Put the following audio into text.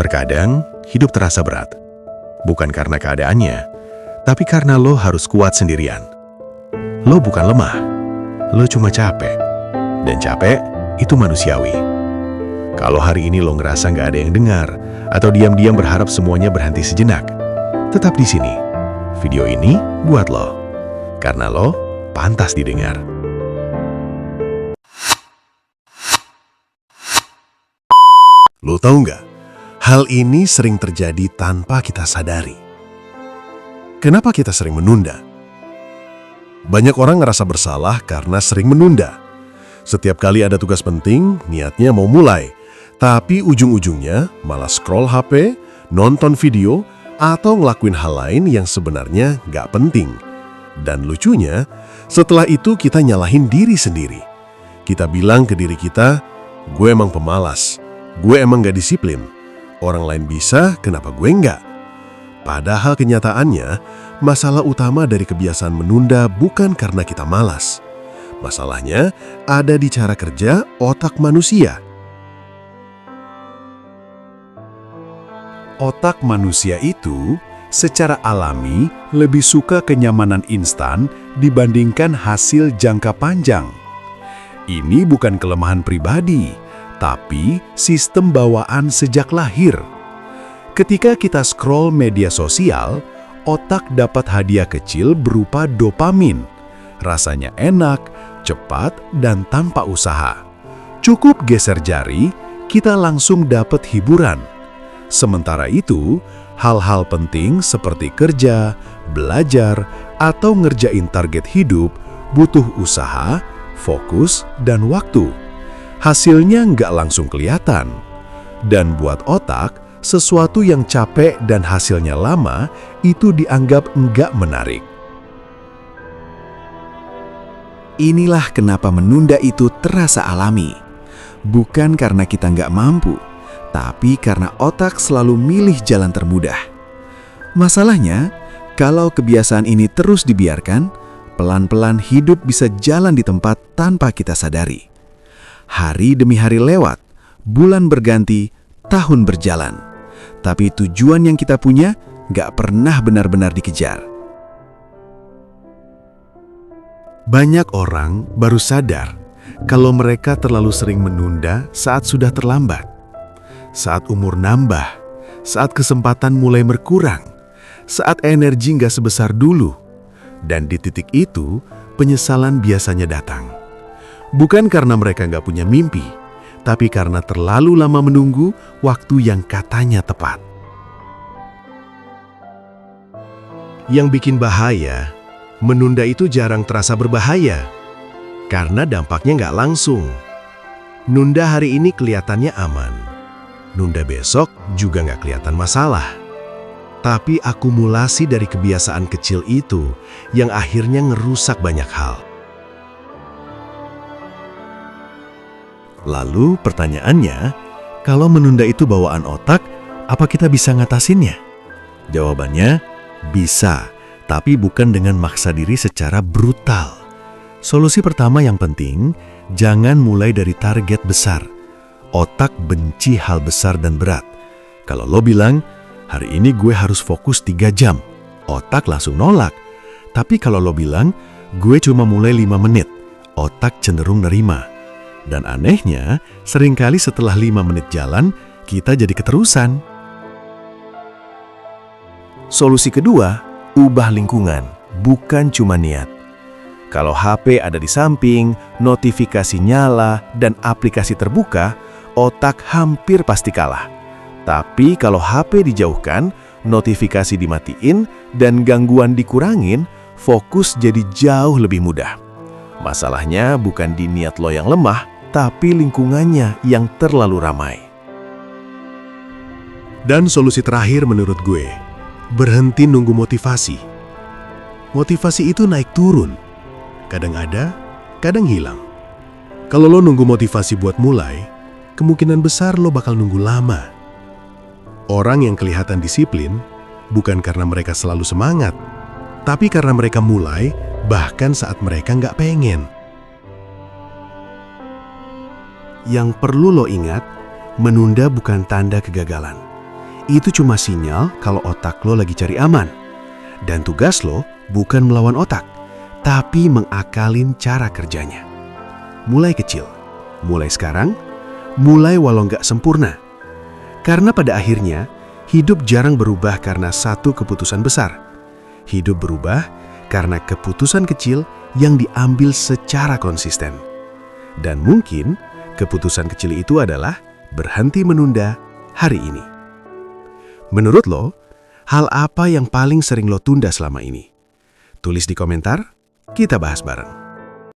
Terkadang, hidup terasa berat. Bukan karena keadaannya, tapi karena lo harus kuat sendirian. Lo bukan lemah, lo cuma capek. Dan capek, itu manusiawi. Kalau hari ini lo ngerasa nggak ada yang dengar, atau diam-diam berharap semuanya berhenti sejenak, tetap di sini. Video ini buat lo, karena lo pantas didengar. Lo tahu nggak? Hal ini sering terjadi tanpa kita sadari. Kenapa kita sering menunda? Banyak orang ngerasa bersalah karena sering menunda. Setiap kali ada tugas penting, niatnya mau mulai. Tapi ujung-ujungnya malah scroll HP, nonton video, atau ngelakuin hal lain yang sebenarnya nggak penting. Dan lucunya, setelah itu kita nyalahin diri sendiri. Kita bilang ke diri kita, gue emang pemalas, gue emang nggak disiplin. Orang lain bisa, kenapa gue enggak? Padahal kenyataannya, masalah utama dari kebiasaan menunda bukan karena kita malas. Masalahnya ada di cara kerja otak manusia. Otak manusia itu secara alami lebih suka kenyamanan instan dibandingkan hasil jangka panjang. Ini bukan kelemahan pribadi, tapi sistem bawaan sejak lahir. Ketika kita scroll media sosial, otak dapat hadiah kecil berupa dopamin. Rasanya enak, cepat, dan tanpa usaha. Cukup geser jari, kita langsung dapat hiburan. Sementara itu, hal-hal penting seperti kerja, belajar, atau ngerjain target hidup butuh usaha, fokus, dan waktu. Hasilnya nggak langsung kelihatan. Dan buat otak, sesuatu yang capek dan hasilnya lama itu dianggap nggak menarik. Inilah kenapa menunda itu terasa alami. Bukan karena kita nggak mampu, tapi karena otak selalu milih jalan termudah. Masalahnya, kalau kebiasaan ini terus dibiarkan, pelan-pelan hidup bisa jalan di tempat tanpa kita sadari. Hari demi hari lewat, bulan berganti, tahun berjalan. Tapi tujuan yang kita punya nggak pernah benar-benar dikejar. Banyak orang baru sadar kalau mereka terlalu sering menunda saat sudah terlambat. Saat umur nambah, saat kesempatan mulai berkurang, saat energi nggak sebesar dulu. Dan di titik itu, penyesalan biasanya datang. Bukan karena mereka nggak punya mimpi, tapi karena terlalu lama menunggu waktu yang katanya tepat. Yang bikin bahaya, menunda itu jarang terasa berbahaya, karena dampaknya nggak langsung. Nunda hari ini kelihatannya aman, nunda besok juga nggak kelihatan masalah. Tapi akumulasi dari kebiasaan kecil itu yang akhirnya ngerusak banyak hal. Lalu pertanyaannya, kalau menunda itu bawaan otak, apa kita bisa ngatasinnya? Jawabannya, bisa, tapi bukan dengan maksa diri secara brutal. Solusi pertama yang penting, jangan mulai dari target besar. Otak benci hal besar dan berat. Kalau lo bilang, hari ini gue harus fokus 3 jam, otak langsung nolak. Tapi kalau lo bilang, gue cuma mulai 5 menit, otak cenderung nerima. Dan anehnya, seringkali setelah 5 menit jalan, kita jadi keterusan. Solusi kedua, ubah lingkungan, bukan cuma niat. Kalau HP ada di samping, notifikasi nyala, dan aplikasi terbuka, otak hampir pasti kalah. Tapi kalau HP dijauhkan, notifikasi dimatiin, dan gangguan dikurangin, fokus jadi jauh lebih mudah. Masalahnya bukan di niat lo yang lemah, tapi lingkungannya yang terlalu ramai. Dan solusi terakhir menurut gue, berhenti nunggu motivasi. Motivasi itu naik turun. Kadang ada, kadang hilang. Kalau lo nunggu motivasi buat mulai, kemungkinan besar lo bakal nunggu lama. Orang yang kelihatan disiplin, bukan karena mereka selalu semangat, tapi karena mereka mulai, bahkan saat mereka nggak pengen. Yang perlu lo ingat, menunda bukan tanda kegagalan. Itu cuma sinyal kalau otak lo lagi cari aman. Dan tugas lo bukan melawan otak, tapi mengakalin cara kerjanya. Mulai kecil, mulai sekarang, mulai walau nggak sempurna. Karena pada akhirnya, hidup jarang berubah karena satu keputusan besar. Hidup berubah karena keputusan kecil yang diambil secara konsisten. Dan mungkin keputusan kecil itu adalah berhenti menunda hari ini. Menurut lo, hal apa yang paling sering lo tunda selama ini? Tulis di komentar, kita bahas bareng.